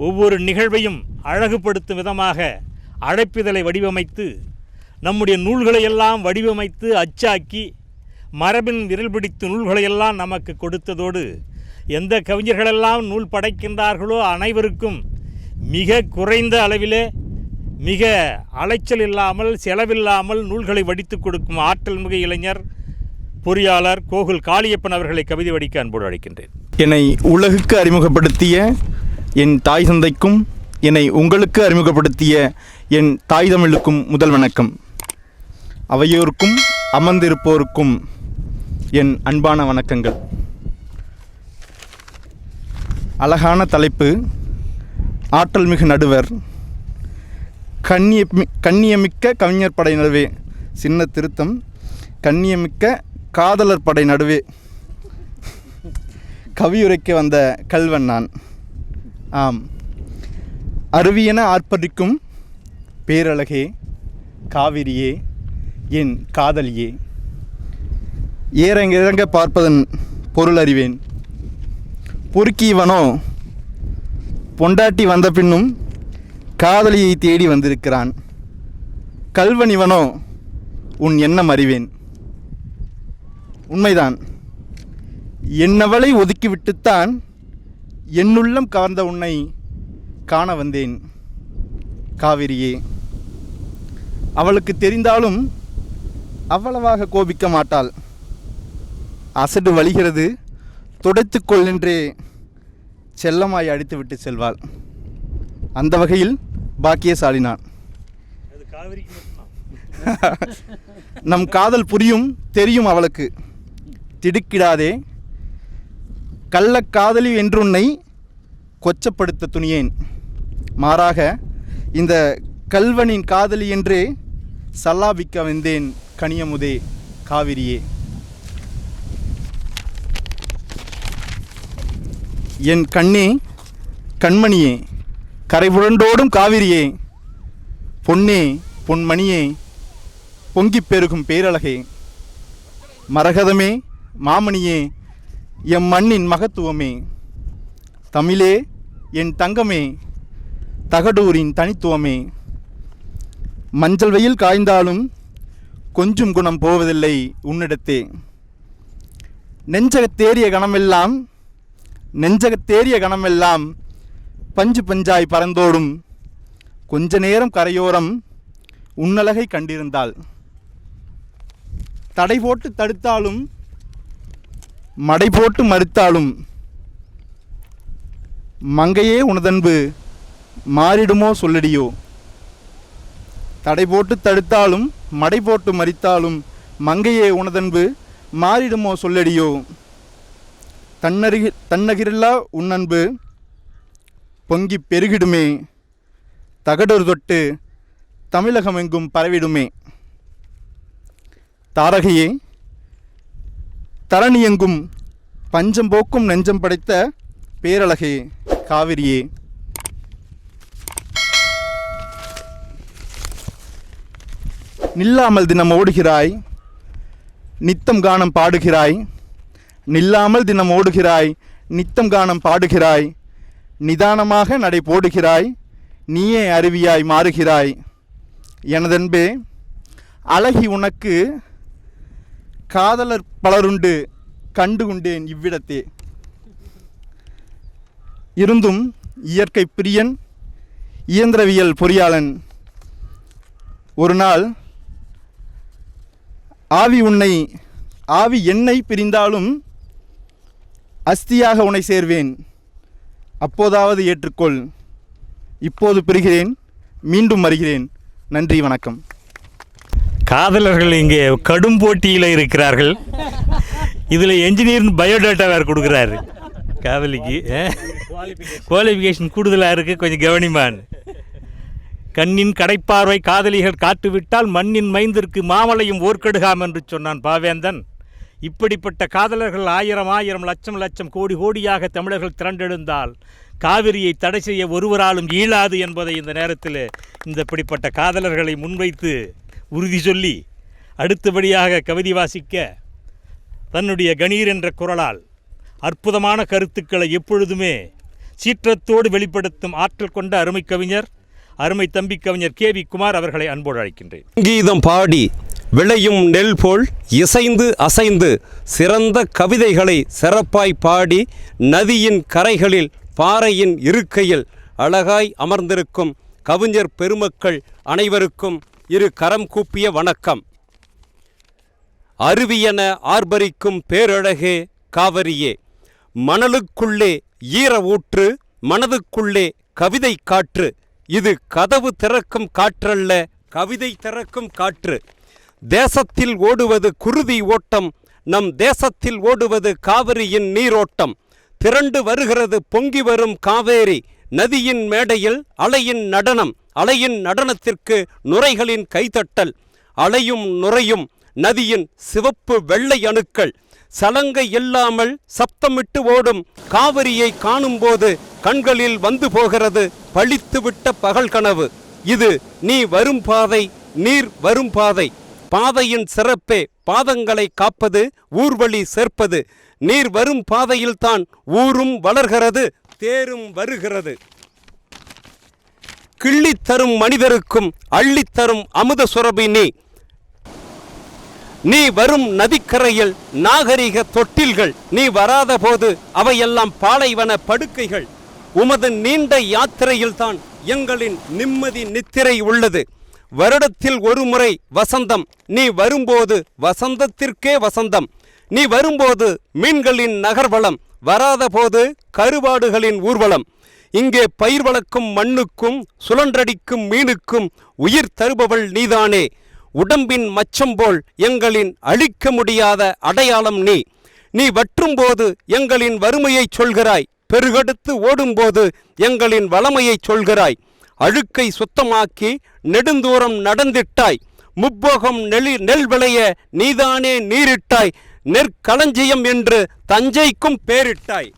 ஒவ்வொரு நிகழ்வையும் அழகுபடுத்தும் விதமாக அழைப்பிதழை வடிவமைத்து நம்முடைய நூல்களை எல்லாம் வடிவமைத்து அச்சாக்கி மரபின் விரல் பிடித்து நூல்களையெல்லாம் நமக்கு கொடுத்ததோடு எந்த கவிஞர்களெல்லாம் நூல் படைக்கின்றார்களோ அனைவருக்கும் மிக குறைந்த அளவிலே மிக அலைச்சல் இல்லாமல் செலவில்லாமல் நூல்களை வடித்து கொடுக்கும் ஆற்றல் மிகு இளைஞர் பொறியாளர் கோகுல் காளியப்பன் அவர்களை கவிதை வடிக்க அன்போடு அழைக்கின்றேன். என்னை உலகுக்கு அறிமுகப்படுத்திய என் தாய் தந்தைக்கும் என்னை உங்களுக்கு அறிமுகப்படுத்திய என் தாய் தமிழுக்கும் முதல் வணக்கம். அவையோருக்கும் அமர்ந்திருப்போருக்கும் என் அன்பான வணக்கங்கள். அழகான தலைப்பு, ஆற்றல் மிகு நடுவர், கண்ணியமிக்க கவிஞர் படை நடுவே. சின்ன திருத்தம், கண்ணியமிக்க காதலர் படை நடுவே கவியுரைக்க வந்த கல்வன் நான். ஆம், அருவியென ஆர்ப்பரிக்கும் பேரழகே, காவிரியே, என் காதலியே, இறங்க பார்ப்பதன் பொருள் அறிவேன். பொறுக்கியவனோ பொண்டாட்டி வந்த பின்னும் காதலியை தேடி வந்திருக்கிறான். கல்வனிவனோ உன் எண்ணம் அறிவேன். உண்மைதான், என்னவளை ஒதுக்கிவிட்டுத்தான் என்னுள்ளம் கவர்ந்த உன்னை காண வந்தேன். காவிரியே, அவளுக்கு தெரிந்தாலும் அவ்வளவாக கோபிக்க மாட்டாள். அசடு வலிகிறது, துடைத்துக்கொள் என்றே செல்லமாய் அடித்துவிட்டு செல்வாள். அந்த வகையில் பாக்கியசாலி நான். நம் காதல் புரியும், தெரியும் அவளுக்கு. திடுக்கிடாதே, கள்ளக்காதலி என்றுன்னை கொச்சப்படுத்த துணியேன். மாறாக இந்த கல்வனின் காதலி என்றே சல்லாபிக்க வந்தேன். கனியமுதே, காவிரியே. என் கண்ணே, கண்மணியே, கரை புரண்டோடும் காவிரியே, பொன்னே, பொன்மணியே, பொங்கிப் பெருகும் பேரழகே, மரகதமே, மாமணியே, எம் மண்ணின் மகத்துவமே, தமிழே, என் தங்கமே, தகடூரின் தனித்துவமே. மஞ்சள் வெயில் காய்ந்தாலும் கொஞ்சம் குணம் போவதில்லை உன்னிடத்தே. நெஞ்சகத்தேறிய கணமெல்லாம் பஞ்சு பஞ்சாய் பறந்தோடும். கொஞ்ச நேரம் கரையோரம் உன்னழகை கண்டிருந்தாள். தடை போட்டு தடுத்தாலும் மடை போட்டு மறுத்தாலும் மங்கையே உனதன்பு மாறிடுமோ சொல்லடியோ. தடை போட்டு தடுத்தாலும் மடை போட்டு மறித்தாலும் மங்கையே உனதன்பு மாறிடுமோ சொல்லடியோ. தன்னகிரில்லா உன்னன்பு பொங்கி பெருகிடுமே. தகடொரு தொட்டு தமிழகமெங்கும் பரவிடுமே. தாரகையே, தரணியெங்கும் பஞ்சம் போக்கும் நெஞ்சம் படைத்த பேரழகே, காவிரியே. நில்லாமல் தினம் ஓடுகிறாய், நித்தம் கானம் பாடுகிறாய். நில்லாமல் தினம் ஓடுகிறாய், நித்தம் கானம் பாடுகிறாய். நிதானமாக நடை போடுகிறாய், நீயே அருவியாய் மாறுகிறாய். எனதன்பே, அழகி, உனக்கு காதலர் பலருண்டு கண்டு கொண்டேன் இவ்விடத்தே. இருந்தும் இயற்கை பிரியன், இயந்திரவியல் பொறியாளன். ஒரு நாள் ஆவி என்னை பிரிந்தாலும் அஸ்தியாக உன்னை சேர்வேன். அப்போதாவது ஏற்றுக்கொள். இப்போது பிரிகிறேன், மீண்டும் வருகிறேன். நன்றி, வணக்கம். காதலர்கள் இங்கே கடும் போட்டியில் இருக்கிறார்கள். இதில் என்ஜினியர் பயோடேட்டா வேறு கொடுக்குறாரு. காதலிக்கு குவாலிஃபிகேஷன் கூடுதலாக இருக்குது, கொஞ்சம் கவனிமான். கண்ணின் கடைப்பார்வை காதலிகள் காட்டுவிட்டால் மண்ணின் மைந்திற்கு மாமலையும் ஓர்க்கெடுகாம் என்று சொன்னான் பாவேந்தன். இப்படிப்பட்ட காதலர்கள் ஆயிரம் லட்சம் கோடியாக தமிழர்கள் திரண்டெழுந்தால் காவிரியை தடை செய்ய ஒருவராலும் ஈழாது என்பதை இந்த நேரத்தில் இப்படிப்பட்ட காதலர்களை முன்வைத்து உறுதி சொல்லி அடுத்தபடியாக கவிதை வாசிக்க தன்னுடைய கணீர் என்ற குரலால் அற்புதமான கருத்துக்களை எப்பொழுதுமே சீற்றத்தோடு வெளிப்படுத்தும் ஆற்றல் கொண்ட அருமை கவிஞர், அருமை தம்பி கவிஞர் KV குமார் அவர்களை அன்போடு அழைக்கின்றேன். கீதம் பாடி விளையும் நெல் போல் இசைந்து அசைந்து சிறந்த கவிதைகளை சிறப்பாய் பாடி நதியின் கரைகளில் பாறையின் இருக்கையில் அழகாய் அமர்ந்திருக்கும் கவிஞர் பெருமக்கள் அனைவருக்கும் இரு கரம் கூப்பிய வணக்கம். அருவியென ஆர்ப்பரிக்கும் பேரழகே காவிரியே, மணலுக்குள்ளே ஈர ஊற்று, மனதுக்குள்ளே கவிதை காற்று, இது கதவு திறக்கும் காற்றல்ல, கவிதை திறக்கும் காற்று. தேசத்தில் ஓடுவது குருதி ஓட்டம், நம் தேசத்தில் ஓடுவது காவிரியின் நீரோட்டம். திரண்டு வருகிறது பொங்கி வரும் காவேரி, நதியின் மேடையில் அலையின் நடனம், அலையின் நடனத்திற்கு நுரைகளின் கைதட்டல். அலையும் நுரையும் நதியின் சிவப்பு வெள்ளை அணுக்கள், சலங்கை இல்லாமல் சப்தமிட்டு ஓடும் காவிரியை காணும்போது கண்களில் வந்து போகிறது பழித்துவிட்ட பகல் கனவு. இது நீ வரும் பாதை, நீர் வரும் பாதை. பாதையின் சிறப்பே பாதங்களை காப்பது, ஊர்வழி சேர்ப்பது. நீர் வரும் பாதையில்தான் ஊரும் வளர்கிறது, தேரும் வருகிறது. கிள்ளித்தரும் மனிதருக்கும் அள்ளித்தரும் அமுத சுரபி நீ. நீ வரும் நதிக்கரையில் நாகரிக தொட்டில்கள், நீ வராத போது அவையெல்லாம் பாலைவன படுக்கைகள். உமது நீண்ட யாத்திரையில்தான் எங்களின் நிம்மதி நித்திரை உள்ளது. வருடத்தில் ஒரு முறை வசந்தம், நீ வரும்போது வசந்தத்திற்கே வசந்தம். நீ வரும்போது மீன்களின் நகர்வளம், வராத போது கருவாடுகளின் ஊர்வலம். இங்கே பயிர் வளர்க்கும் மண்ணுக்கும் சுழன்றடிக்கும் மீனுக்கும் உயிர் தருபவள் நீதானே. உடம்பின் மச்சம் போல் எங்களின் அழிக்க முடியாத அடையாளம் நீ. நீ வற்றும்போது எங்களின் வறுமையை சொல்கிறாய், பெருகெடுத்து ஓடும்போது எங்களின் வளமையை சொல்கிறாய். அழுக்கை சுத்தமாக்கி நெடுந்தூரம் நடந்திட்டாய், முப்போகம் நெல் விளைய நீதானே நீரிட்டாய். நெற்களஞ்சியம் என்று தஞ்சைக்கும் பேரிட்டாய்.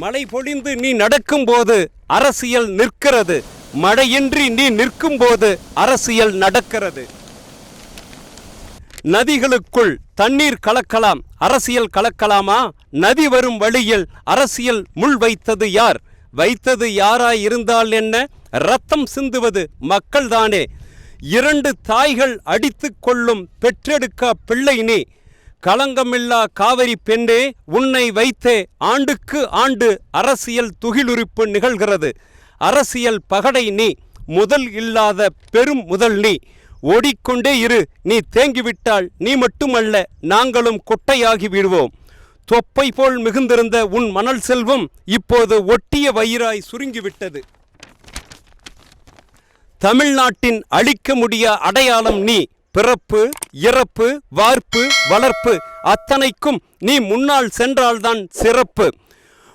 மழை பொழிந்து நீ நடக்கும்போது அரசியல் நிற்கிறது, மழையின்றி நீ நிற்கும்போது அரசியல் நடக்கிறது. நதிகளுக்குள் தண்ணீர் கலக்கலாம், அரசியல் கலக்கலாமா? நதி வரும் வழியில் அரசியல் முள் வைத்தது யார்? வைத்தது யாராய் இருந்தால் என்ன? இரத்தம் சிந்துவது மக்கள்தானே. இரண்டு தாய்கள் அடித்து கொள்ளும் பெற்றெடுக்கா பிள்ளை நீ. களங்கமில்லா காவிரி பெண்ணே, உன்னை வைத்தே ஆண்டுக்கு ஆண்டு அரசியல் துகிலுரிப்பு நிகழ்கிறது. அரசியல் பகடை நீ, முதல் இல்லாத பெரும் முதல் நீ. ஓடிக்கொண்டே இரு, நீ தேங்கிவிட்டால் நீ மட்டுமல்ல, நாங்களும் கொட்டையாகி விடுவோம். தொப்பை போல் மிகுந்திருந்த உன் மணல் செல்வம் இப்போது ஒட்டிய வயிறாய் சுருங்கிவிட்டது. தமிழ்நாட்டின் அழிக்க முடிய அடையாளம் நீ. பிறப்பு, இறப்பு, வார்ப்பு, வளர்ப்பு அத்தனைக்கும் நீ முன்னால் சென்றால்தான் சிறப்பு.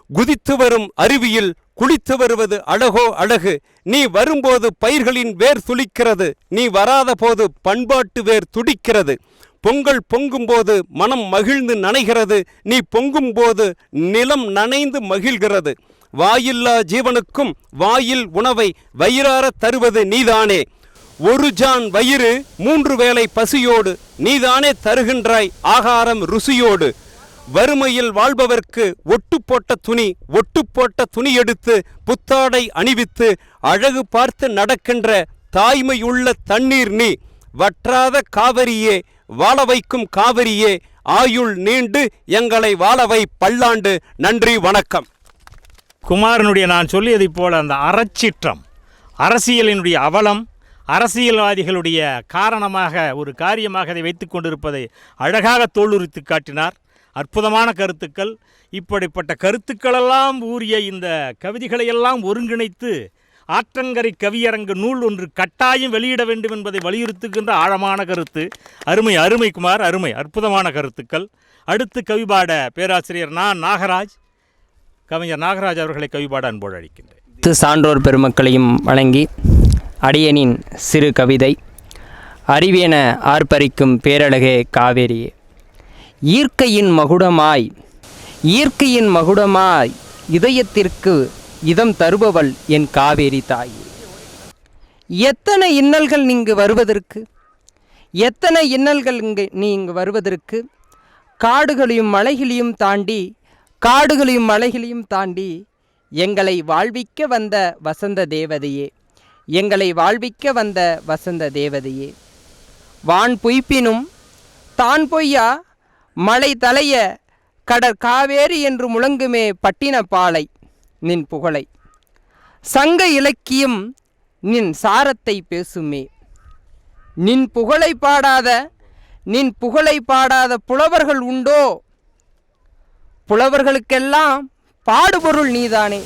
குதித்து வரும் அருவியில் குளித்து வருவது அழகோ அழகு. நீ வரும்போது பயிர்களின் வேர் துளிக்கிறது, நீ வராத போது பண்பாட்டு வேர் துடிக்கிறது. பொங்கல் பொங்கும்போது மனம் மகிழ்ந்து நனைகிறது, நீ பொங்கும்போது நிலம் நனைந்து மகிழ்கிறது. வாயில்லா ஜீவனுக்கும் வாயில் உணவை வயிறார தருவது நீதானே. ஒரு ஜான் வயிறு 3 வேளை பசியோடு நீதானே தருகின்றாய் ஆகாரம் ருசியோடு. வறுமையில் வாழ்பவர்க்கு ஒட்டு போட்ட துணி எடுத்து புத்தாடை அணிவித்து அழகு பார்த்து நடக்கின்ற தாய்மையுள்ள தண்ணீர் நீ. வற்றாத காவிரியே, வாழ வைக்கும் காவிரியே, ஆயுள் நீண்டு எங்களை வாழவை பல்லாண்டு. நன்றி, வணக்கம். குமாரனுடைய நான் சொல்லியதைப் போல அந்த அறச்சீற்றம், அரசியலினுடைய அவலம், அரசியல்வாதிகளுடைய காரணமாக ஒரு காரியமாக அதை வைத்து கொண்டிருப்பதை அழகாக தோலுரித்து காட்டினார். அற்புதமான கருத்துக்கள். இப்படிப்பட்ட கருத்துக்களெல்லாம் ஊறிய இந்த கவிதைகளையெல்லாம் ஒருங்கிணைத்து ஆற்றங்கரை கவியரங்கு நூல் ஒன்று கட்டாயம் வெளியிட வேண்டும் என்பதை வலியுறுத்துகின்ற ஆழமான கருத்து. அருமை குமார், அருமை, அற்புதமான கருத்துக்கள். அடுத்து கவிபாட பேராசிரியர் நாகராஜ், கவிஞர் நாகராஜ் அவர்களை கவிபாட அன்போடு அளிக்கின்றேன். சான்றோர் பெருமக்களையும் வணங்கி அடியனின் சிறு கவிதை. அறிவியன ஆர்ப்பரிக்கும் பேரழகே காவேரியே, இயற்கையின் மகுடமாய் இதயத்திற்கு இதம் தருபவள் என் காவேரி தாய். எத்தனை இன்னல்கள் நீ இங்கு வருவதற்கு காடுகளையும் மலைகளையும் தாண்டி எங்களை வாழ்விக்க வந்த வசந்த தேவதையே, எங்களை வாழ்விக்க வந்த வசந்த தேவதையே. வான் பொய்ப்பினும் தான் பொய்யா மலை தலைய கடற்காவேரி என்று முழங்குமே பட்டின பாலை நின் புகழை. சங்க இலக்கியம் நின் சாரத்தை பேசுமே. நின் புகழை பாடாத புலவர்கள் உண்டோ? புலவர்களுக்கெல்லாம் பாடுபொருள் நீதானே,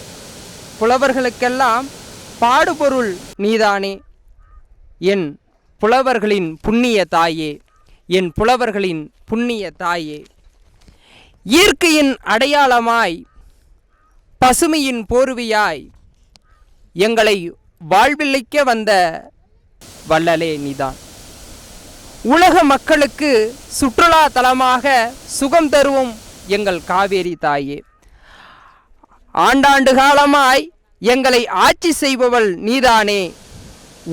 புலவர்களுக்கெல்லாம் பாடுபொருள் நீதானே. என் புலவர்களின் புண்ணிய தாயே, என் புலவர்களின் புண்ணிய தாயே. இயற்கையின் அடையாளமாய் பசுமையின் போர்வையாய் எங்களை வாழ்விழைக்க வந்த வள்ளலே நீதான். உலக மக்களுக்கு சுற்றுலா தலமாக சுகம் தருவோம் எங்கள் காவேரி தாயே. ஆண்டாண்டு காலமாய் எங்களை ஆட்சி செய்பவள் நீதானே.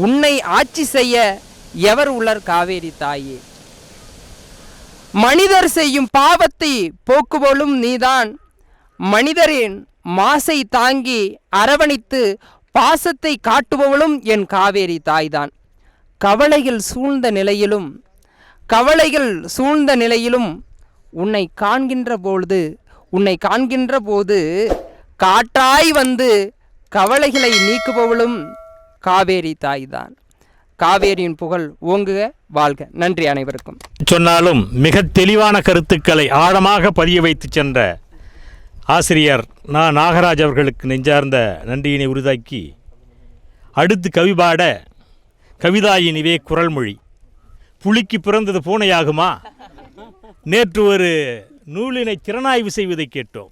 உன்னை ஆட்சி செய்ய எவர் உள்ளர் காவேரி தாயே. மனிதர் செய்யும் பாவத்தை போக்குவலும் நீதான். மனிதரின் மாசை தாங்கி அரவணைத்து பாசத்தை காட்டுபவளும் என் காவேரி தாய்தான். கவலைகள் சூழ்ந்த நிலையிலும் உன்னை காண்கின்ற போது காற்றாய் வந்து கவலைகளை நீக்குபவளும் காவேரி தாய்தான். காவேரியின் புகழ் ஓங்குக, வாழ்க. நன்றி அனைவருக்கும். சொன்னாலும் மிக தெளிவான கருத்துக்களை ஆழமாக பதிய வைத்து சென்ற ஆசிரியர் நாகராஜ் அவர்களுக்கு நெஞ்சார்ந்த நன்றியினை உரிதாக்கி, அடுத்து கவிபாட கவிதாயினிவே குரல்மொழி. புலிக்கு பிறந்தது பூனையாகுமா? நேற்று ஒரு நூலினை திறனாய்வு செய்வதை கேட்டோம்.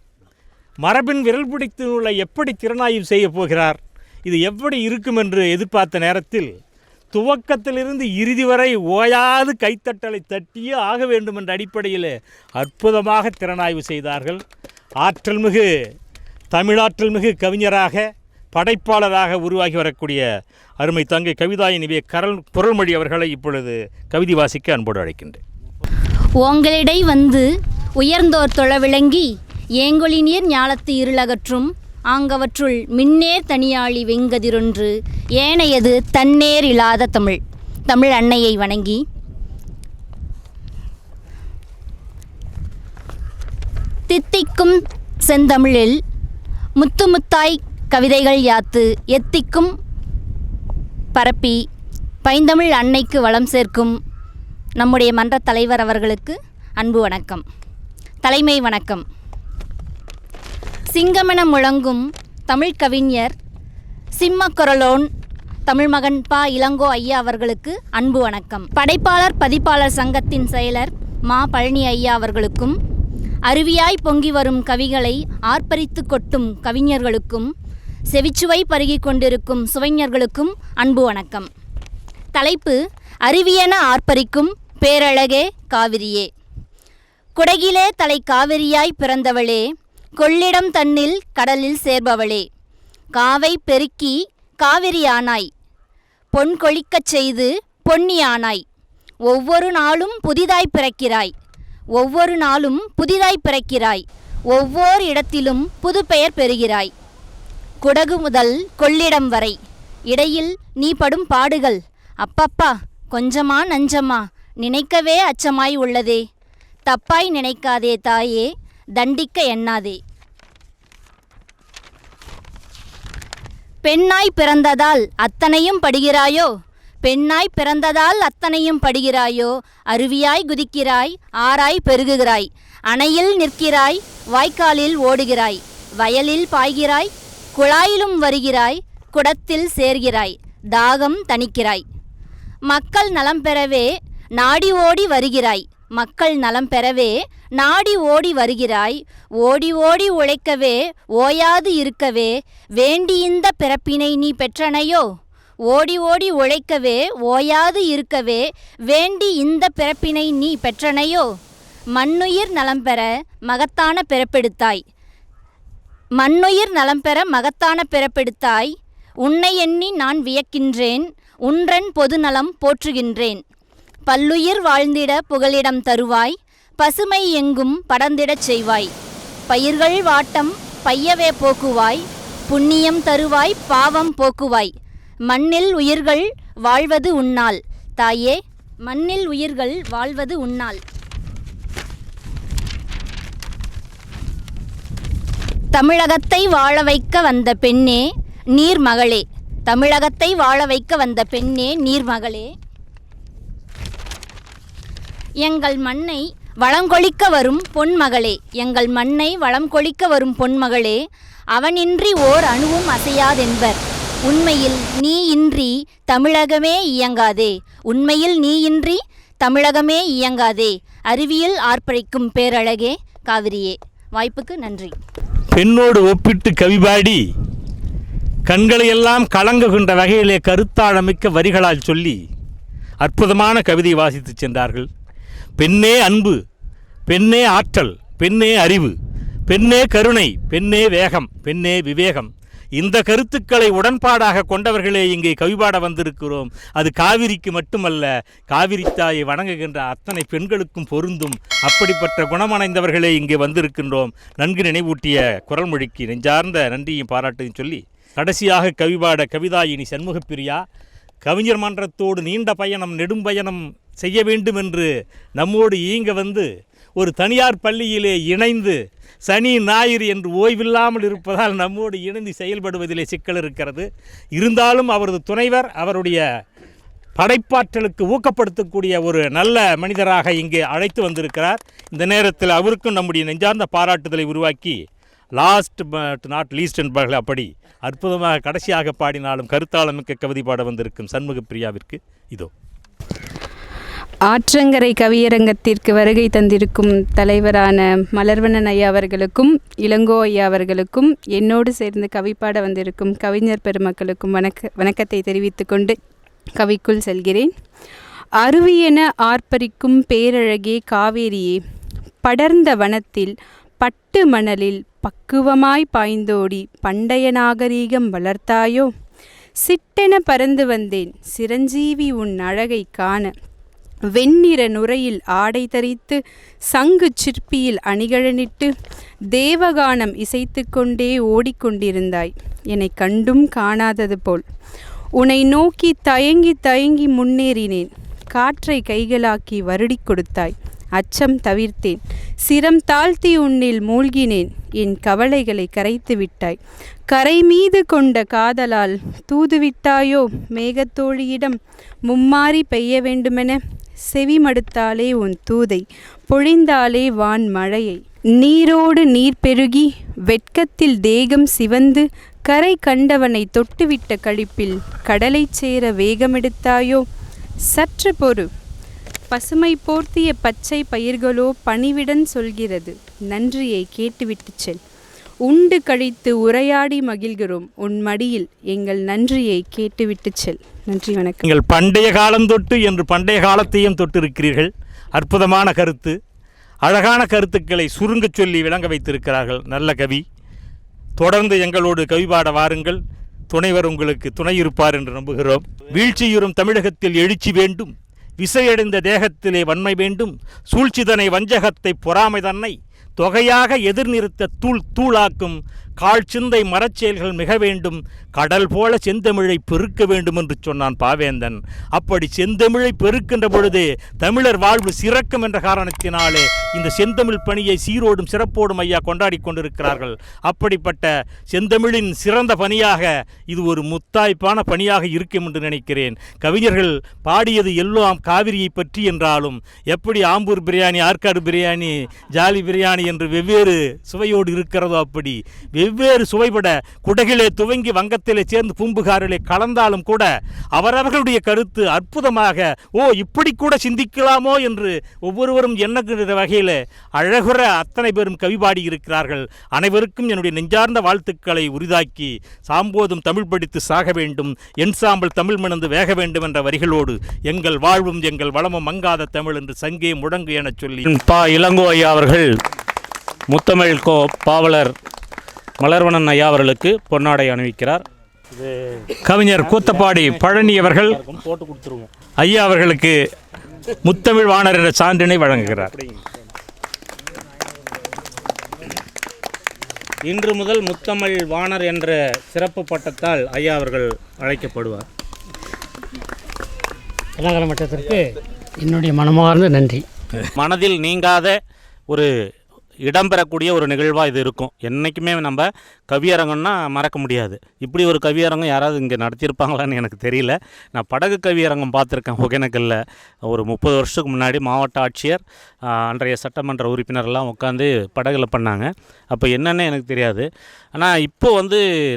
மரபின் விரல் பிடித்த நூலை எப்படி திறனாய்வு செய்ய போகிறார்? இது எப்படி இருக்கும் என்று எதிர்பார்த்த நேரத்தில் துவக்கத்திலிருந்து இறுதி வரை ஓயாது கைத்தட்டலை தட்டியே ஆக வேண்டும் என்ற அடிப்படையில் அற்புதமாக திறனாய்வு செய்தார்கள். தமிழாற்றல் மிகு கவிஞராக, படைப்பாளராக உருவாகி வரக்கூடிய அருமை தங்கை கவிதாயினிவே குரல்மொழி அவர்களை இப்பொழுது கவிதை வாசிக்க அன்போடு அழைக்கின்றேன். ஓங்களிடை வந்து உயர்ந்தோர் தொழ விளங்கி ஏங்கொழி நீர் ஞாலத்து இருளகற்றும் ஆங்கவற்றுள் மின்னேர் தனியாளி வெங்கதிரொன்று ஏனையது தன்னேர் இல்லாத தமிழ் அன்னையை வணங்கி தித்திக்கும் செந்தமிழில் முத்துமுத்தாய் கவிதைகள் யாத்து எத்திக்கும் பரப்பி பைந்தமிழ் அன்னைக்கு வளம் சேர்க்கும் நம்முடைய மன்ற தலைவர் அவர்களுக்கு அன்பு வணக்கம், தலைமை வணக்கம். சிங்கமென முழங்கும் தமிழ் கவிஞர் சிம்மக்குரலோன் தமிழ்மகன் ப. இளங்கோ ஐயா அவர்களுக்கு அன்பு வணக்கம். படைப்பாளர் பதிப்பாளர் சங்கத்தின் செயலர் மா. பழனி ஐயா அவர்களுக்கும், அருவியாய் பொங்கி வரும் கவிகளை ஆர்ப்பரித்து கொட்டும் கவிஞர்களுக்கும், செவிச்சுவை பருகி கொண்டிருக்கும் சுவைஞர்களுக்கும் அன்பு வணக்கம். தலைப்பு: அருவியென ஆர்ப்பரிக்கும் பேரழகே காவிரியே. குடகிலே தலை காவிரியாய் பிறந்தவளே, கொள்ளிடம் தன்னில் கடலில் சேர்பவளே, காவை பெருக்கி காவிரியானாய், பொன் கொழிக்கச் செய்து பொன்னியானாய், ஒவ்வொரு நாளும் புதிதாய் பிறக்கிறாய், ஒவ்வொரு நாளும் புதிதாய் பிறக்கிறாய், ஒவ்வொரு இடத்திலும் புது பெயர் பெறுகிறாய். குடகு முதல் கொள்ளிடம் வரை இடையில் நீ படும் பாடுகள் அப்பப்பா கொஞ்சமா நஞ்சமா, நினைக்கவே அச்சமாய் உள்ளதே. தப்பாய் நினைக்காதே தாயே, தண்டிக்க எண்ணாதே. பெண்ணாய் பிறந்ததால் அத்தனையும் படுகிறாயோ, பெண்ணாய் பிறந்ததால் அத்தனையும் படுகிறாயோ. அருவியாய் குதிக்கிறாய், ஆராய் பெருகுகிறாய், அணையில் நிற்கிறாய், வாய்க்காலில் ஓடுகிறாய், வயலில் பாய்கிறாய், குழாயிலும் வருகிறாய், குடத்தில் சேர்கிறாய், தாகம் தணிக்கிறாய். மக்கள் நலம் பெறவே நாடி ஓடி வருகிறாய், மக்கள் நலம் பெறவே நாடி ஓடி வருகிறாய். ஓடி ஓடி உழைக்கவே ஓயாது இருக்கவே வேண்டி இந்த பிறப்பினை நீ பெற்றனையோ. ஓடி ஓடி உழைக்கவே ஓயாது இருக்கவே வேண்டி இந்த பிறப்பினை நீ பெற்றனையோ. மண்ணுயிர் நலம் பெற மகத்தான பிறப்பெடுத்தாய், மண்ணுயிர் நலம் பெற மகத்தான பிறப்பெடுத்தாய். உன்னை எண்ணி நான் வியக்கின்றேன், உன்றன் பொது நலம் போற்றுகின்றேன். பல்லுயிர் வாழ்ந்திட புகலிடம் தருவாய், பசுமை எங்கும் படர்ந்திடச் செய்வாய். பயிர்கள் வாட்டம் பையவே போக்குவாய், புண்ணியம் தருவாய் பாவம் போக்குவாய். மண்ணில் உயிர்கள் வாழ்வது உன்னால் தாயே, மண்ணில் உயிர்கள் வாழ்வது உன்னால். தமிழகத்தை வாழ வைக்க வந்த பெண்ணே நீர் மகளே, தமிழகத்தை வாழ வைக்க வந்த பெண்ணே நீர் மகளே. எங்கள் மண்ணை வளங்கொழிக்க வரும் பொன்மகளே, எங்கள் மண்ணை வளம் கொழிக்க வரும் பொன்மகளே. அவனின்றி ஓர் அணுவும் அசையாதென்பர். உண்மையில் நீ இன்றி தமிழகமே இயங்காதே, உண்மையில் நீ இன்றி தமிழகமே இயங்காதே. அறிவியல் ஆர்ப்பரிக்கும் பேரழகே காவிரியே. வாய்ப்புக்கு நன்றி. பெண்ணோடு ஒப்பிட்டு கவிபாடி கண்களையெல்லாம் கலங்குகின்ற வகையிலே கருத்தாழமிக்க வரிகளால் சொல்லி அற்புதமான கவிதை வாசித்து சென்றார்கள். பெண்ணே அன்பு, பெண்ணே ஆற்றல், பெண்ணே அறிவு, பெண்ணே கருணை, பெண்ணே வேகம், பெண்ணே விவேகம். இந்த கருத்துக்களை உடன்பாடாக கொண்டவர்களே இங்கே கவிபாட வந்திருக்கிறோம். அது காவிரிக்கு மட்டுமல்ல, காவிரி தாயை வணங்குகின்ற அத்தனை பெண்களுக்கும் பொருந்தும். அப்படிப்பட்ட குணமடைந்தவர்களே இங்கே வந்திருக்கின்றோம். நன்கு நினைவூட்டிய குரல்மொழிக்கு நெஞ்சார்ந்த நன்றியும் பாராட்டையும் சொல்லி கடைசியாக கவிபாட கவிதாயினி சண்முகப்பிரியா கவிஞர் மன்றத்தோடு நீண்ட பயணம் நெடும் பயணம் செய்ய வேண்டும் என்று நம்மோடு ஈங்க வந்து ஒரு தனியார் பள்ளியிலே இணைந்து சனி ஞாயிறு என்று ஓய்வில்லாமல் இருப்பதால் நம்மோடு இணைந்து செயல்படுவதிலே சிக்கல் இருக்கிறது. இருந்தாலும் அவரது துணைவர் அவருடைய படைப்பாற்றலுக்கு ஊக்கப்படுத்தக்கூடிய ஒரு நல்ல மனிதராக இங்கே அழைத்து வந்திருக்கிறார். இந்த நேரத்தில் அவருக்கும் நம்முடைய நெஞ்சார்ந்த பாராட்டுதலை உருவாக்கி லாஸ்ட் பட் நாட் லீஸ்ட் என்பார்கள், அப்படி அற்புதமாக கடைசியாக பாடினாலும் கருத்தாளமிக்க கவிதை பாட வந்திருக்கும் சண்முகப்பிரியாவிற்கு இதோ. ஆற்றங்கரை கவியரங்கத்திற்கு வருகை தந்திருக்கும் தலைவரான மலர்வண்ணன் ஐயா அவர்களுக்கும் இளங்கோ ஐயா அவர்களுக்கும் என்னோடு சேர்ந்து கவிப்பாட வந்திருக்கும் கவிஞர் பெருமக்களுக்கும் வணக்கத்தை தெரிவித்து கொண்டு கவிக்குள் செல்கிறேன். அருவியென ஆர்ப்பரிக்கும் பேரழகே காவேரியே, படர்ந்த வனத்தில் பட்டு மணலில் பக்குவமாய் பாய்ந்தோடி பண்டைய நாகரீகம் வளர்த்தாயோ. சிட்டென பறந்து வந்தேன் சிரஞ்சீவி உன் அழகை காண. வெண்ணிற நுரையில் ஆடை தரித்து சங்கு சிற்பியில் அணிகலனிட்டு தேவகானம் இசைத்து கொண்டே ஓடிக்கொண்டிருந்தாய். என்னை கண்டும் காணாதது போல் உன்னை நோக்கி தயங்கி தயங்கி முன்னேறினேன். காற்றை கைகளாக்கி வருடி கொடுத்தாய். அச்சம் தவிர்த்தேன். சிரம் தாழ்த்தி உன்னில் மூழ்கினேன். என் கவலைகளை கரைத்து விட்டாய். கரை மீது கொண்ட காதலால் தூதுவிட்டாயோ மேகத்தோழியிடம் மும்மாறி பெய்ய வேண்டுமென. செவிமடுத்தாலே உன் தூதை, பொழிந்தாலே வான் மழையை. நீரோடு நீர் பெருகி வெட்கத்தில் தேகம் சிவந்து கரை கண்டவனை தொட்டுவிட்ட கழிப்பில் கடலைச் சேர வேகமெடுத்தாயோ. சற்று பொறு, பசுமை போர்த்திய பச்சை பயிர்களோ பணிவிடன் சொல்கிறது. நன்றியை கேட்டுவிட்டு செல். உண்டு கழித்து உரையாடி மகிழ்கிறோம் உன் மடியில். எங்கள் நன்றியை கேட்டுவிட்டு செல். நன்றி, வணக்கம். நீங்கள் பண்டைய காலம் தொட்டு என்று பண்டைய காலத்தையும் தொட்டிருக்கிறீர்கள். அற்புதமான கருத்து, அழகான கருத்துக்களை சுருங்கச் சொல்லி விளங்க வைத்திருக்கிறார்கள். நல்ல கவி. தொடர்ந்து எங்களோடு கவிபாட வாருங்கள். துணைவர் உங்களுக்கு துணை இருப்பார் என்று நம்புகிறோம். வீழ்ச்சியுறும் தமிழகத்தில் எழுச்சி வேண்டும், விசையடைந்த தேகத்திலே வன்மை வேண்டும். சூழ்ச்சிதனை வஞ்சகத்தை பொறாமை தன்னை தொகையாக எதிர்நிறுத்த தூளாக்கும் கால் சிந்தை மரச்செயல்கள் மிக வேண்டும். கடல் போல செந்தமிழை பெருக்க வேண்டும் என்று சொன்னான் பாவேந்தன். அப்படி செந்தமிழை பெருக்கின்ற பொழுதே தமிழர் வாழ்வு சிறக்கும் என்ற காரணத்தினாலே இந்த செந்தமிழ் பணியை சீரோடும் சிறப்போடும் ஐயா கொண்டாடி கொண்டிருக்கிறார்கள். அப்படிப்பட்ட செந்தமிழின் சிறந்த பணியாக இது ஒரு முத்தாய்ப்பான பணியாக இருக்கும் என்று நினைக்கிறேன். கவிஞர்கள் பாடியது எல்லாம் காவிரியை பற்றி என்றாலும் எப்படி ஆம்பூர் பிரியாணி, ஆற்காடு பிரியாணி, ஜாலி பிரியாணி என்று வெவ்வேறு சுவையோடு இருக்கிறதோ அப்படி வெவ்வேறு சுவைபட குடகிலே துவங்கி வங்கத்திலே சேர்ந்து பூம்புகாரிலே கலந்தாலும் கூட அவரவர்களுடைய கருத்து அற்புதமாக இப்படி கூட சிந்திக்கலாமோ என்று ஒவ்வொருவரும் எண்ணுகிற வகையில் அழகுற அத்தனை பேரும் கவிபாடி இருக்கிறார்கள். அனைவருக்கும் என்னுடைய நெஞ்சார்ந்த வாழ்த்துக்களை உரிதாக்கி சாம்போதும் தமிழ் படித்து சாக வேண்டும், என் சாம்பல் தமிழ் மணந்து வேக வேண்டும் என்ற வரிகளோடு எங்கள் வாழ்வும் எங்கள் வளமும் மங்காத தமிழ் என்று சங்கே முழங்கு என சொல்லி இளங்கோ ஐயா அவர்கள் முத்தமிழ் பாவலர் மலர்வண்ணன் ஐயா அவர்களுக்கு பொன்னாடை அணிவிக்கிறார். கவிஞர் கூத்தப்பாடி பழனி அவர்கள் ஐயா அவர்களுக்கு முத்தமிழ் வாணர் என்ற சான்றினை வழங்குகிறார். இன்று முதல் முத்தமிழ் வாணர் என்ற சிறப்பு பட்டத்தால் ஐயா அவர்கள் அழைக்கப்படுவார். இளங்கலை மட்டத்திற்கு என்னுடைய மனமார்ந்த நன்றி. மனதில் நீங்காத ஒரு இடம்பெறக்கூடிய ஒரு நிகழ்வாக இது இருக்கும். என்றைக்குமே நம்ம கவியரங்கம்னா மறக்க முடியாது. இப்படி ஒரு கவியரங்கம் யாராவது இங்கே நடத்தியிருப்பாங்களான்னு எனக்கு தெரியல. நான் படகு கவியரங்கம் பார்த்துருக்கேன் ஒகேனக்கல்ல. ஒரு 30 வருஷத்துக்கு முன்னாடி மாவட்ட ஆட்சியர், அன்றைய சட்டமன்ற உறுப்பினர்லாம் உட்காந்து படகுல பண்ணாங்க. அப்போ என்னென்னு எனக்கு தெரியாது. ஆனால் இப்போ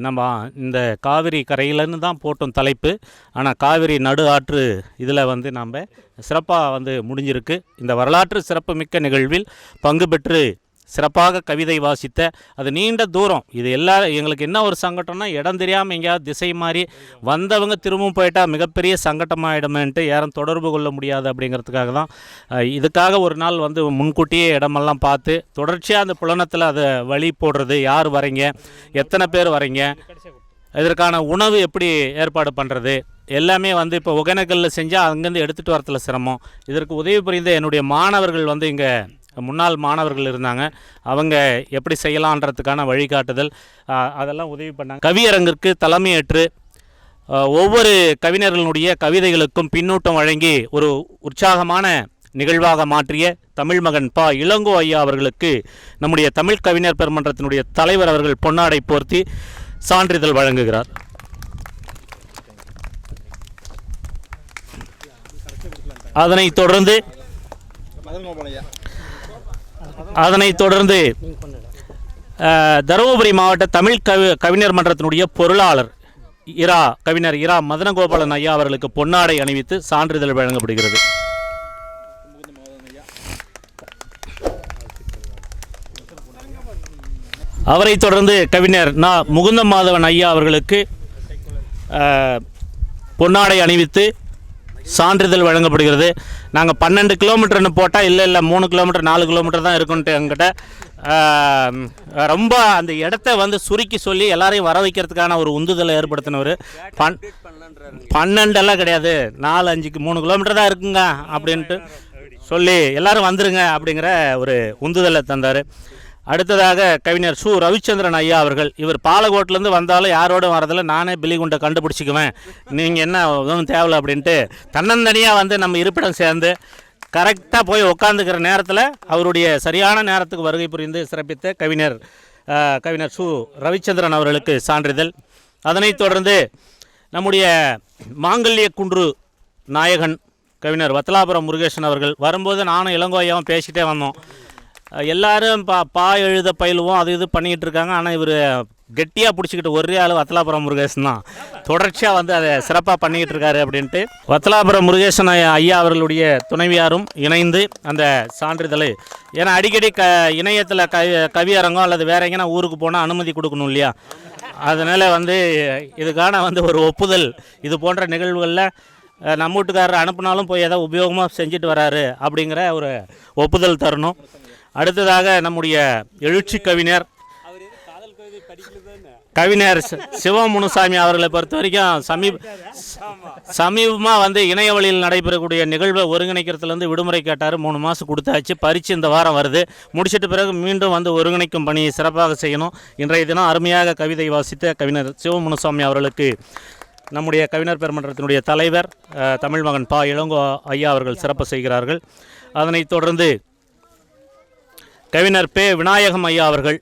நம்ம இந்த காவிரி கரையிலன்னு தான் போட்டோம் தலைப்பு. ஆனால் காவிரி நடு ஆற்று இதில் நம்ம சிறப்பாக முடிஞ்சிருக்கு. இந்த வரலாற்று சிறப்புமிக்க நிகழ்வில் பங்கு பெற்று சிறப்பாக கவிதை வாசித்த அது நீண்ட தூரம். இது எங்களுக்கு என்ன ஒரு சங்கடம்னா, இடம் தெரியாமல் எங்கேயாவது திசை மாறி வந்தவங்க திரும்பவும் போயிட்டால் மிகப்பெரிய சங்கடமாயிடுமேன்ட்டு யாரும் தொடர்பு கொள்ள முடியாது அப்படிங்கிறதுக்காக தான் இதுக்காக ஒரு நாள் முன்கூட்டியே இடமெல்லாம் பார்த்து தொடர்ச்சியாக அந்த புலனத்தில் அதை வழி போடுறது, யார் வரீங்க, எத்தனை பேர் வரீங்க, இதற்கான உணவு எப்படி ஏற்பாடு பண்ணுறது எல்லாமே இப்போ ஒகேனக்கல்ல செஞ்சால் அங்கேருந்து எடுத்துகிட்டு வரத்துல சிரமம். இதற்கு உதவி புரிந்த என்னுடைய மாணவர்கள் இங்கே முன்னாள் மாணவர்கள் இருந்தாங்க. அவங்க எப்படி செய்யலான்றதுக்கான வழிகாட்டுதல் அதெல்லாம் உதவி பண்ணாங்க. கவியரங்கிற்கு தலைமையேற்று ஒவ்வொரு கவிஞர்களுடைய கவிதைகளுக்கும் பின்னூட்டம் வழங்கி ஒரு உற்சாகமான நிகழ்வாக மாற்றிய தமிழ் மகன் பா இளங்கோ ஐயா அவர்களுக்கு நம்முடைய தமிழ் கவிஞர் பெருமன்றத்தினுடைய தலைவர் அவர்கள் பொன்னாடை போர்த்தி சான்றிதழ் வழங்குகிறார். அதனைத் தொடர்ந்து தருமபுரி மாவட்ட தமிழ் கவிஞர் மன்றத்தினுடைய பொருளாளர் கவிஞர் இரா மதனகோபாலன் ஐயா அவர்களுக்கு பொன்னாடை அணிவித்து சான்றிதழ் வழங்கப்படுகிறது. அவரை தொடர்ந்து கவிஞர் முகுந்த மாதவன் ஐயா அவர்களுக்கு பொன்னாடை அணிவித்து சான்றிதழ் வழங்கப்படுகிறது. நாங்கள் 12 கிலோமீட்டர்னு போட்டால் இல்லை 3 கிலோமீட்டர் 4 கிலோமீட்டர் தான் இருக்குன்ட்டு எங்கிட்ட ரொம்ப அந்த இடத்த சுருக்கி சொல்லி எல்லாரையும் வர வைக்கிறதுக்கான ஒரு உந்துதலை ஏற்படுத்தினவர். 12 எல்லாம் கிடையாது, 3 கிலோமீட்டர் தான் இருக்குங்க அப்படின்ட்டு சொல்லி எல்லாரும் வந்துருங்க அப்படிங்கிற ஒரு உந்துதலை தந்தார். அடுத்ததாக கவிஞர் சு ரவிச்சந்திரன் ஐயா அவர்கள். இவர் பாலகோட்டிலேருந்து வந்தாலும் யாரோடும் வரதில்லை, நானே பிலிகுண்டை கண்டுபிடிச்சிக்குவேன், நீங்கள் என்ன ஒன்றும் தேவையில்லை அப்படின்ட்டு தன்னந்தனியாக நம்ம இருப்பிடம் சேர்ந்து கரெக்டாக போய் உட்காந்துக்கிற நேரத்தில் அவருடைய சரியான நேரத்துக்கு வருகை புரிந்து சிறப்பித்த கவிஞர் சு ரவிச்சந்திரன் அவர்களுக்கு சான்றிதழ். அதனைத் தொடர்ந்து நம்முடைய மாங்கல்ய குன்று நாயகன் கவிஞர் வத்தலாபுரம் முருகேசன் அவர்கள் வரும்போது நானும் இளங்கோயாவும் பேசிகிட்டே வந்தோம். எல்லாரும் பா எழுத பயிலுவோம், அது இது பண்ணிக்கிட்டு இருக்காங்க. ஆனால் இவர் கெட்டியாக பிடிச்சிக்கிட்டு ஒரே ஆள் வத்தலாபுரம் முருகேசன் தான் தொடர்ச்சியாக அதை சிறப்பாக பண்ணிக்கிட்டு இருக்காரு அப்படின்ட்டு வத்தலாபுரம் முருகேசன் ஐயா அவர்களுடைய துணைவியாரும் இணைந்து அந்த சான்றிதழை, ஏன்னா அடிக்கடி இணையத்தில் கவியரங்கம் அல்லது வேற எங்கன்னா ஊருக்கு போனால் அனுமதி கொடுக்கணும் இல்லையா, அதனால் இதுக்கான ஒரு ஒப்புதல் இது போன்ற நிகழ்வுகளில் நம்ம வீட்டுக்காரர் அனுப்புனாலும் போய் ஏதோ உபயோகமாக செஞ்சுட்டு வராரு அப்படிங்கிற ஒரு ஒப்புதல் தரணும். அடுத்ததாக நம்முடைய எழுச்சி கவிஞர் சிவமுனுசாமி அவர்களை பொறுத்த வரைக்கும் சமீபமாக இணைய வழியில் நடைபெறக்கூடிய நிகழ்வை ஒருங்கிணைக்கிறதுலேருந்து விடுமுறை கேட்டார். 3 மாதம் கொடுத்தாச்சு. பரிச்சு இந்த வாரம் வருது. முடிச்சிட்ட பிறகு மீண்டும் ஒருங்கிணைக்கும் பணியை சிறப்பாக செய்யணும். இன்றைய தினம் அருமையாக கவிதை வாசித்த கவிஞர் சிவமுனுசாமி அவர்களுக்கு நம்முடைய கவிஞர் பெருமன்றத்தினுடைய தலைவர் தமிழ் மகன் பா இளங்கோ ஐயா அவர்கள் சிறப்பு செய்கிறார்கள். அதனைத் தொடர்ந்து கவிஞர் பே விநாயகம் ஐயா அவர்கள்.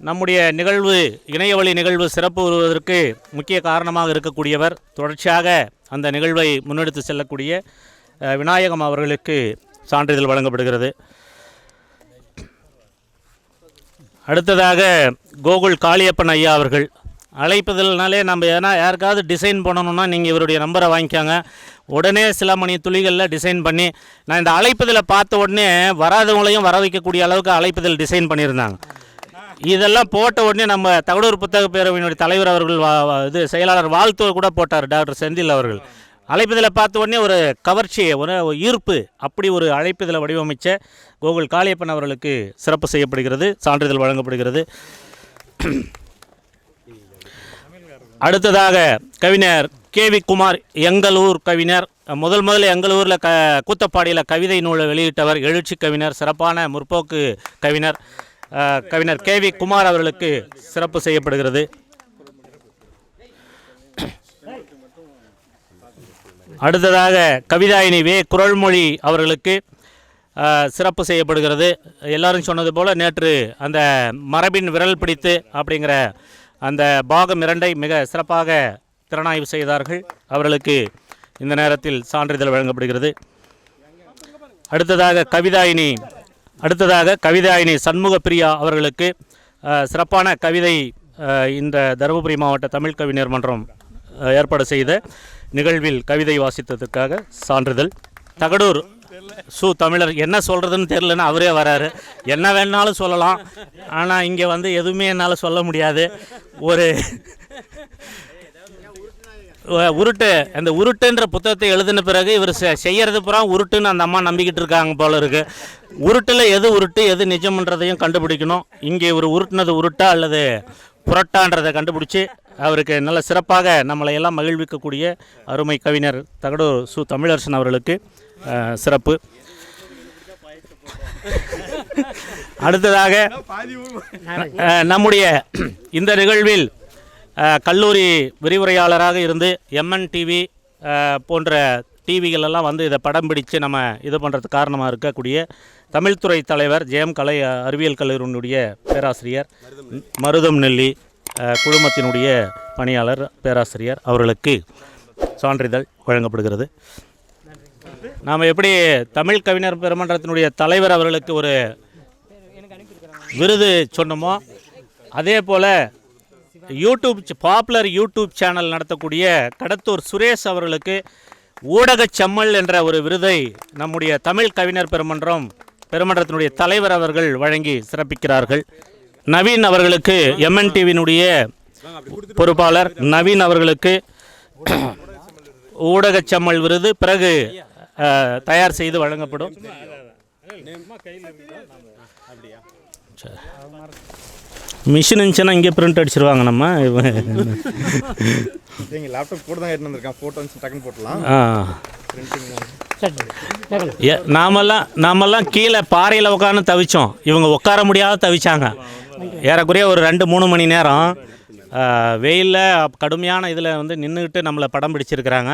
நம்முடைய நிகழ்வு இணையவழி நிகழ்வு சிறப்பு வருவதற்கு முக்கிய காரணமாக இருக்கக்கூடியவர். தொடர்ச்சியாக அந்த நிகழ்வை முன்னெடுத்து செல்லக்கூடிய விநாயகம் அவர்களுக்கு சான்றிதழ் வழங்கப்படுகிறது. அடுத்ததாக கோகுல் காளியப்பன் ஐயா அவர்கள். அழைப்பதில்னாலே நம்ம ஏன்னா யாருக்காவது டிசைன் பண்ணணுன்னா நீங்கள் இவருடைய நம்பரை வாங்கிக்காங்க, உடனே சில மணி துளிகளில் டிசைன் பண்ணி, நான் இந்த அழைப்பதில் பார்த்த உடனே வராதவங்களையும் வர வைக்கக்கூடிய அளவுக்கு அழைப்பதில் டிசைன் பண்ணியிருந்தாங்க. இதெல்லாம் போட்ட உடனே நம்ம தகடூர் புத்தக பேரவையினுடைய தலைவர் அவர்கள் செயலாளர் வாழ்த்து கூட போட்டார், டாக்டர் செந்தில் அவர்கள். அழைப்பதில் பார்த்த உடனே ஒரு கவர்ச்சி, ஒரு ஈர்ப்பு, அப்படி ஒரு அழைப்பதில் வடிவமைச்ச கோகுல் காளியப்பன் அவர்களுக்கு சிறப்பு செய்யப்படுகிறது, சான்றிதழ் வழங்கப்படுகிறது. அடுத்ததாக கவிஞர் கேவி குமார், எங்கள் ஊர் கவிஞர். முதல்ல எங்கள் ஊரில் கூத்தப்பாடியில் கவிதை நூலை வெளியிட்டவர், எழுச்சி கவிஞர், சிறப்பான முற்போக்கு கவிஞர். கவிஞர் KV குமார் அவர்களுக்கு சிறப்பு செய்யப்படுகிறது. அடுத்ததாக கவிதாயினி வே குரல்மொழி அவர்களுக்கு சிறப்பு செய்யப்படுகிறது. எல்லாரும் சொன்னது போல் நேற்று அந்த மரபின் விரல் பிடித்து அப்படிங்கிற அந்த பாகம் 2ஐ மிக சிறப்பாக திறனாய்வு செய்தார்கள். அவர்களுக்கு இந்த நேரத்தில் சான்றிதழ் வழங்கப்படுகிறது. அடுத்ததாக கவிதாயினி சண்முகப்பிரியா அவர்களுக்கு சிறப்பான கவிதை இந்த தருமபுரி மாவட்ட தமிழ் கவிஞர் மன்றம் ஏற்பாடு செய்த நிகழ்வில் கவிதை வாசித்ததற்காக சான்றிதழ். தகடூர் சு தமிழர் என்ன சொல்கிறதுன்னு தெரிலன்னு அவரே வராரு. என்ன வேணாலும் சொல்லலாம், ஆனால் இங்கே வந்து எதுவுமே என்னால் சொல்ல முடியாது. ஒரு உருட்டு, அந்த உருட்டுன்ற புத்தகத்தை எழுதின பிறகு இவர் செய்கிறது பூரா உருட்டுன்னு அந்த அம்மா நம்பிக்கிட்டு இருக்காங்க போல இருக்குது. உருட்டில் எது உருட்டு எது நிஜம்ன்றதையும் கண்டுபிடிக்கணும். இங்கே ஒரு உருட்டுனது உருட்டா அல்லது புரட்டான்றதை கண்டுபிடிச்சி அவருக்கு நல்ல சிறப்பாக நம்மளை எல்லாம் மகிழ்விக்கக்கூடிய அருமை கவிஞர் தகடூர் சு தமிழரசன் அவர்களுக்கு சிறப்பு. அடுத்ததாக நம்முடைய இந்த நிகழ்வில் கல்லூரி விரிவுரையாளராக இருந்து MN TV போன்ற டிவிகளெல்லாம் வந்து இதை படம் பிடித்து நம்ம இது பண்ணுறதுக்கு காரணமாக இருக்கக்கூடிய தமிழ்துறை தலைவர் JM கலை அறிவியல் கல்லூரியினுடைய பேராசிரியர் மருதம் நெல்லி குழுமத்தினுடைய பணியாளர் பேராசிரியர் அவர்களுக்கு சான்றிதழ் வழங்கப்படுகிறது. நாம் எப்படி தமிழ் கவிஞர் பெருமன்றத்தினுடைய தலைவர் அவர்களுக்கு ஒரு விருது சொன்னோமோ, அதே போல் பாப்புலர் யூடியூப் சேனல் நடத்தக்கூடிய கடத்தூர் சுரேஷ் அவர்களுக்கு ஊடகச் செம்மல் என்ற ஒரு விருதை நம்முடைய தமிழ் கவிஞர் பெருமன்றத்தினுடைய தலைவர் அவர்கள் வழங்கி சிறப்பிக்கிறார்கள். நவீன் அவர்களுக்கு MN TVயினுடைய பொறுப்பாளர் நவீன் அவர்களுக்கு ஊடகச் செம்மல் விருது பிறகு தயார் செய்து வழங்கப்படும். மிஷின் இருந்துச்சுன்னா இங்கே பிரிண்ட் அடிச்சிருவாங்க. நம்ம லேப்டாப் கூட தான் எடுத்து வந்திருக்கேன், ஃபோட்டோ டக்குன்னு போட்டலாம். நாமெல்லாம் கீழே பாறையில் உட்காந்து தவிச்சோம், இவங்க உட்கார முடியாத தவிச்சாங்க. ஏறக்குறைய ஒரு 2-3 மணி நேரம் வெயிலில் கடுமையான இதில் வந்து நின்றுக்கிட்டு நம்மளை படம் பிடிச்சிருக்கிறாங்க.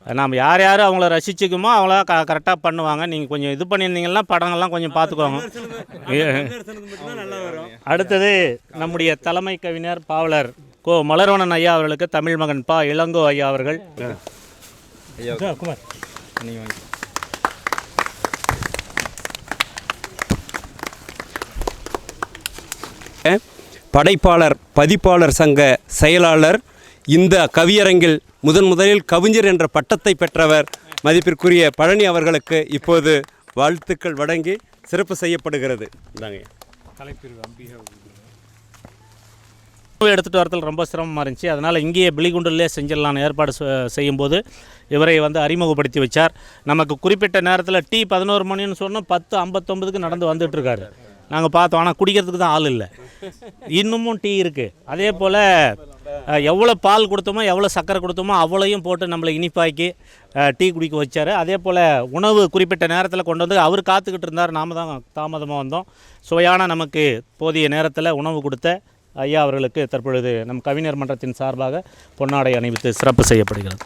நாம் யார் அவங்கள ரசிச்சுக்குமோ அவங்கள கரெக்டாக பண்ணுவாங்க. நீங்கள் கொஞ்சம் இது பண்ணியிருந்தீங்கன்னா படங்கள்லாம் கொஞ்சம் பார்த்துக்கோங்க. அடுத்தது நம்முடைய தலைமை கவிஞர் பாவலர் கோ மலர்வணன் ஐயா அவர்களுக்கு தமிழ் மகன் பா இளங்கோ ஐயா அவர்கள் படைப்பாளர் பதிப்பாளர் சங்க செயலாளர், இந்த கவியரங்கில் முதலில் கவிஞர் என்ற பட்டத்தை பெற்றவர் மதிப்பிற்குரிய பழனி அவர்களுக்கு இப்போது வாழ்த்துக்கள் வழங்கி சிறப்பு செய்யப்படுகிறது. எடுத்துகிட்டு வரத்தில் ரொம்ப சிரமமாக இருந்துச்சு. அதனால் இங்கேயே பிலிகுண்டிலே செஞ்சிடலான்னு ஏற்பாடு செய்யும்போது இவரை வந்து அறிமுகப்படுத்தி வச்சார். நமக்கு குறிப்பிட்ட நேரத்தில் டீ 11 மணின்னு சொன்னோம், 10:59 நடந்து வந்துட்டுருக்காரு. நாங்கள் பார்த்தோம், ஆனால் குடிக்கிறதுக்கு தான் ஆள் இல்லை. இன்னமும் டீ இருக்குது. அதே போல் எவ்வளோ பால் கொடுத்தோமோ எவ்வளோ சர்க்கரை கொடுத்தோமோ அவ்வளோயும் போட்டு நம்மளை இனிப்பாக்கி டீ குடிக்க வச்சார். அதே போல் உணவு குறிப்பிட்ட நேரத்தில் கொண்டு வந்து அவர் காத்துக்கிட்டு இருந்தார். நாம் தான் தாமதமாக வந்தோம். சுவையான நமக்கு போதிய நேரத்தில் உணவு கொடுத்த ஐயா அவர்களுக்கு தற்பொழுது நம் கவிஞர் மன்றத்தின் சார்பாக பொன்னாடை அணிவித்து சிறப்பு செய்யப்படுகிறது.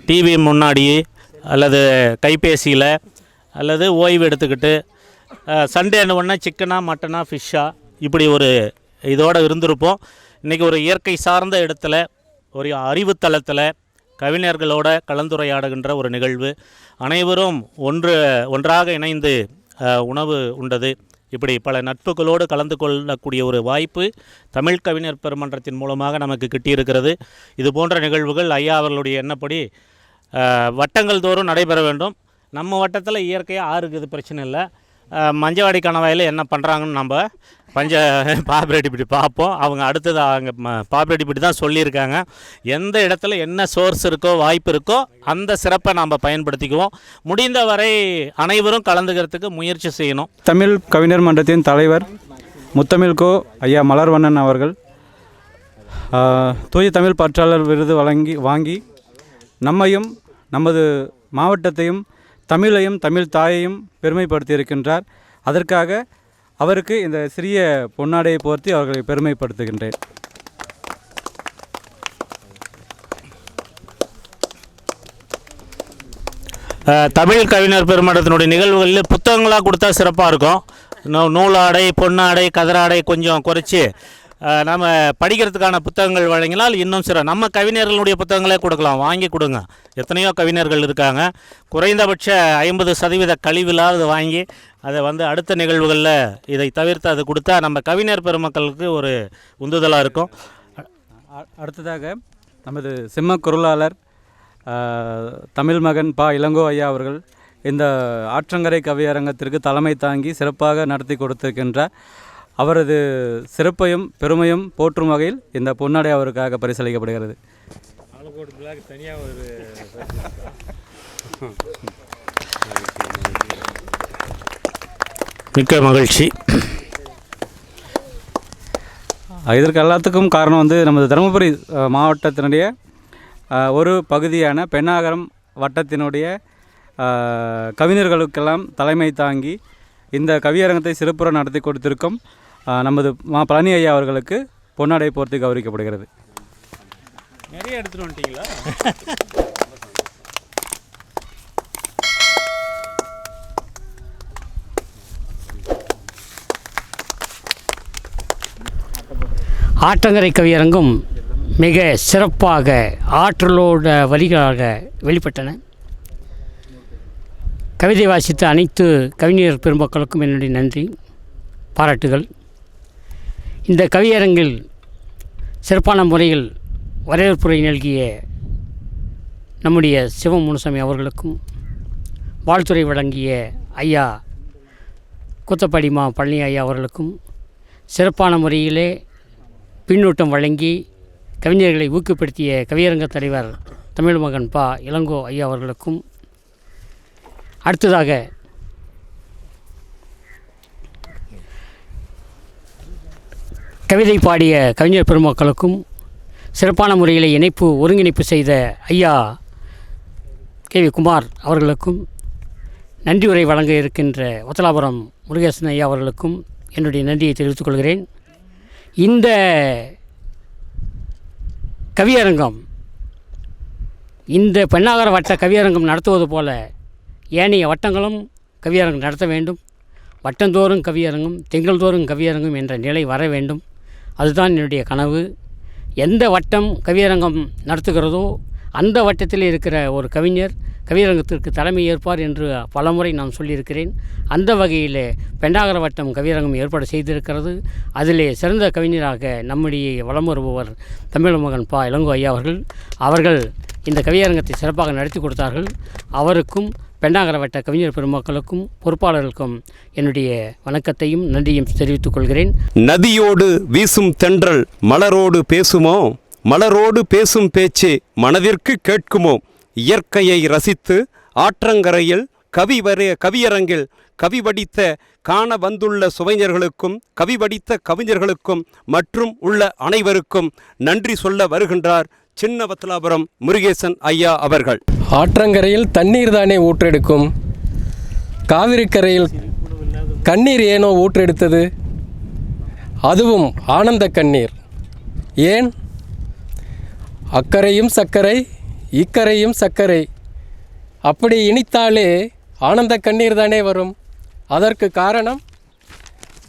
டிவி முன்னாடியே அல்லது கைபேசியில் அல்லது ஓய்வு எடுத்துக்கிட்டு சண்டேன்னு ஒன்றா சிக்கனா மட்டனா ஃபிஷ்ஷா இப்படி ஒரு இதோடு இருந்திருப்போம். இன்றைக்கி ஒரு இயற்கை சார்ந்த இடத்துல ஒரு அறிவுத்தளத்தில் கவிஞர்களோட கலந்துரையாடுகின்ற ஒரு நிகழ்வு. அனைவரும் ஒன்றாக இணைந்து உணவு உண்டது. இப்படி பல நட்புகளோடு கலந்து கொள்ளக்கூடிய ஒரு வாய்ப்பு தமிழ் கவிஞர் பெருமன்றத்தின் மூலமாக நமக்கு கிட்டியிருக்கிறது. இது போன்ற நிகழ்வுகள் ஐயா அவர்களுடைய எண்ணப்படி வட்டங்கள் தோறும் நடைபெற வேண்டும். நம்ம வட்டத்தில் இயற்கையாக ஆறுக்குது, பிரச்சனை இல்லை. மஞ்சவாடி கணவாயில் என்ன பண்ணுறாங்கன்னு நம்ம பாப்பிரெட்டிப்பட்டி பார்ப்போம். அவங்க அடுத்தது அவங்க பாப்பிரெட்டிப்பட்டி தான் சொல்லியிருக்காங்க. எந்த இடத்துல என்ன சோர்ஸ் இருக்கோ வாய்ப்பு இருக்கோ அந்த சிறப்பை நாம் பயன்படுத்திக்குவோம். முடிந்தவரை அனைவரும் கலந்துக்கிறதுக்கு முயற்சி செய்யணும். தமிழ் கவிஞர் மன்றத்தின் தலைவர் முத்தமிழ் கோ ஐயா மலர்வண்ணன் அவர்கள் தூய தமிழ் பற்றாளர் விருது வாங்கி நம்மையும் நமது மாவட்டத்தையும் தமிழையும் தமிழ் தாயையும் பெருமைப்படுத்தியிருக்கின்றார். அதற்காக அவருக்கு இந்த சிறிய பொன்னாடையை போர்த்தி அவர்களை பெருமைப்படுத்துகின்றேன். தமிழ் கவிஞர் பெருமன்றத்தினுடைய நிகழ்வுகளில் புத்தகங்களாக கொடுத்தா சிறப்பாக இருக்கும். நூலாடை, பொன்னாடை, கதராடை கொஞ்சம் குறைச்சி நம்ம படிக்கிறதுக்கான புத்தகங்கள் வழங்கினால் இன்னும் நம்ம கவிஞர்களுடைய புத்தகங்களே கொடுக்கலாம், வாங்கி கொடுங்க. எத்தனையோ கவிஞர்கள் இருக்காங்க. குறைந்தபட்ச 50% கழிவில்லாத வாங்கி அதை அடுத்த நிகழ்வுகளில் இதை தவிர்த்து அது கொடுத்தா நம்ம கவிஞர் பெருமக்களுக்கு ஒரு உந்துதலாக இருக்கும். அடுத்ததாக நமது சிம்ம குரலாளர் தமிழ் மகன் பா இளங்கோ ஐயா அவர்கள் இந்த ஆற்றங்கரை கவியரங்கத்திற்கு தலைமை தாங்கி சிறப்பாக நடத்தி கொடுத்திருக்கின்றார். அவரது சிறப்பையும் பெருமையும் போற்றும் வகையில் இந்த பொன்னாடை அவருக்காக பரிசளிக்கப்படுகிறது. மிக்க மகிழ்ச்சி. இதற்கு எல்லாத்துக்கும் காரணம் நமது தருமபுரி மாவட்டத்தினுடைய ஒரு பகுதியான பெண்ணாகரம் வட்டத்தினுடைய கவிஞர்களுக்கெல்லாம் தலைமை தாங்கி இந்த கவியரங்கத்தை சிறப்புற நடத்தி கொடுத்திருக்கும் நமது பழனி ஐயா அவர்களுக்கு பொன்னாடை போர்த்தி கௌரவிக்கப்படுகிறது. நிறைய எடுத்துகிட்டு வந்துட்டீங்களா? ஆற்றங்கரை கவியரங்கும் மிக சிறப்பாக ஆற்றலோட வரிகளாக வெளிப்பட்டன. கவிதை வாசித்த அனைத்து கவிஞர் பெருமக்களுக்கும் என்னுடைய நன்றி, பாராட்டுகள். இந்த கவியரங்கில் சிறப்பான முறையில் வரவேற்புரை நல்கிய நம்முடைய சிவம் முனுசாமி அவர்களுக்கும், வாழ்த்துறை வழங்கிய ஐயா கூத்தப்பாடி மா பழனி ஐயா அவர்களுக்கும், சிறப்பான முறையிலே பின்னூட்டம் வழங்கி கவிஞர்களை ஊக்கப்படுத்திய கவியரங்க தலைவர் தமிழ் மகன் பா இளங்கோ ஐயா அவர்களுக்கும், அடுத்ததாக கவிதை பாடிய கவிஞர் பெருமக்களுக்கும், சிறப்பான முறையில் ஒருங்கிணைப்பு செய்த ஐயா KV குமார் அவர்களுக்கும், நன்றி உரை வழங்க இருக்கின்ற ஒத்தலாபுரம் முருகேசன் ஐயா அவர்களுக்கும் என்னுடைய நன்றியை தெரிவித்துக் கொள்கிறேன். இந்த கவியரங்கம், இந்த பெண்ணாகர வட்ட கவியரங்கம் நடத்துவது போல ஏனைய வட்டங்களும் கவியரங்கம் நடத்த வேண்டும். வட்டந்தோறும் கவியரங்கம், திங்கள்தோறும் கவியரங்கம் என்ற நிலை வர வேண்டும். அதுதான் என்னுடைய கனவு. எந்த வட்டம் கவியரங்கம் நடத்துகிறதோ அந்த வட்டத்தில் இருக்கிற ஒரு கவிஞர் கவியரங்கத்திற்கு தலைமை ஏற்பார் என்று பலமுறை நான் சொல்லியிருக்கிறேன். அந்த வகையில் பெண்ணாகர வட்டம் கவியரங்கம் ஏற்பாடு செய்திருக்கிறது. அதிலே சிறந்த கவிஞராக நம்முடைய வலம் வருபவர் தமிழ் மகன் பா இளங்கோ ஐயா அவர்கள் இந்த கவியரங்கத்தை சிறப்பாக நடத்தி கொடுத்தார்கள். அவருக்கும் பெண்ணாகர வட்ட கவிஞர் பெருமக்களுக்கும் பொறுப்பாளர்களுக்கும் என்னுடைய வணக்கத்தையும் நன்றியும் தெரிவித்துக் கொள்கிறேன். நதியோடு வீசும் தென்றல் மலரோடு பேசுமோ, மலரோடு பேசும் பேச்சு மனதிற்கு கேட்குமோ, இயற்கையை ரசித்து ஆற்றங்கரையில் கவியரங்கில் கவி படித்த காண வந்துள்ள சுவைஞர்களுக்கும் கவி படித்த கவிஞர்களுக்கும் மற்றும் உள்ள அனைவருக்கும் நன்றி சொல்ல வருகின்றார் சின்னவத்தலாபுரம் முருகேசன் ஐயா அவர்கள். ஆற்றங்கரையில் தண்ணீர் தானே ஊற்றெடுக்கும், காவிரி கரையில் கண்ணீர் ஏனோ ஊற்றெடுத்தது, அதுவும் ஆனந்த கண்ணீர். ஏன்? அக்கரையும் சர்க்கரை இக்கரையும் சர்க்கரை, அப்படி இனித்தாலே ஆனந்த கண்ணீர் தானே வரும். அதற்கு காரணம்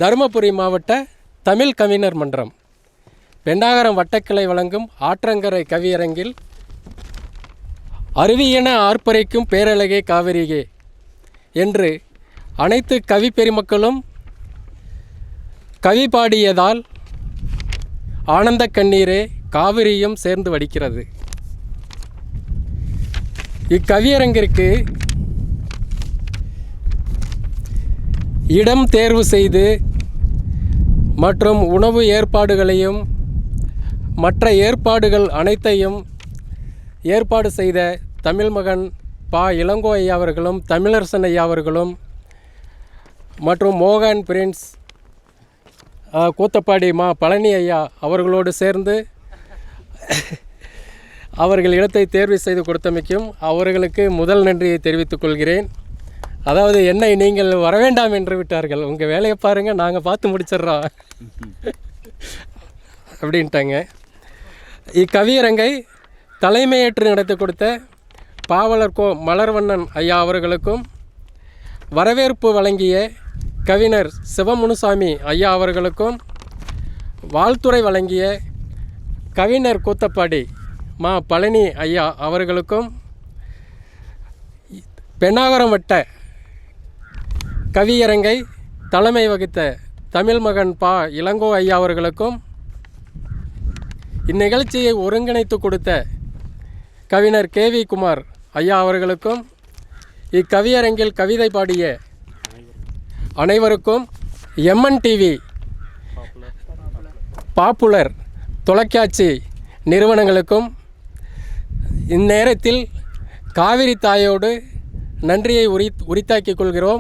தருமபுரி மாவட்ட தமிழ் கவிஞர் மன்றம் பெண்ணாகரம் வட்டக்கிளை வழங்கும் ஆற்றங்கரை கவியரங்கில் அருவியென ஆர்ப்பரிக்கும் பேரழகே காவிரியே என்று அனைத்து கவி பெருமக்களும் கவி பாடியதால் ஆனந்த கண்ணீரே காவிரியும் சேர்ந்து வடிக்கிறது. இக்கவியரங்கிற்கு இடம் தேர்வு செய்து மற்றும் உணவு ஏற்பாடுகளையும் மற்ற ஏற்பாடுகள் அனைத்தையும் ஏற்பாடு செய்த தமிழ் மகன் பா இளங்கோ ஐயா அவர்களும் தமிழரசன் ஐயா அவர்களும் மற்றும் மோகன் பிரின்ஸ் கூத்தப்பாடி மா பழனி ஐயா அவர்களோடு சேர்ந்து அவர்கள் இடத்தை தேர்வு செய்து கொடுத்தமைக்கும் அவர்களுக்கு முதல் நன்றியை தெரிவித்துக் கொள்கிறேன். அதாவது என்னை நீங்கள் வரவேண்டாம் என்று விட்டார்கள், உங்கள் வேலையை பாருங்கள், நாங்கள் பார்த்து முடிச்சிடுறோம் அப்படின்ட்டாங்க. இக்கவியரங்கை தலைமையேற்று நடத்தி கொடுத்த பாவலர் கோ மலர்வண்ணன் ஐயா அவர்களுக்கும், வரவேற்பு வழங்கிய கவிஞர் சிவமுனுசாமி ஐயா அவர்களுக்கும், வாழ்த்துரை வழங்கிய கவிஞர் கூத்தப்பாடி மா பழனி ஐயா அவர்களுக்கும், பெண்ணாகரம் வட்ட கவியரங்கை தலைமை வகித்த தமிழ் மகன் பா இளங்கோ ஐயா அவர்களுக்கும், இந்நிகழ்ச்சியை ஒருங்கிணைத்து கொடுத்த கவிஞர் KV குமார் ஐயா அவர்களுக்கும், இக்கவியரங்கில் கவிதை பாடிய அனைவருக்கும், MN TV பாப்புலர் தொலைக்காட்சி நிறுவனங்களுக்கும் இந்நேரத்தில் காவிரி தாயோடு நன்றியை உரித்தாக்கிக் கொள்கிறோம்.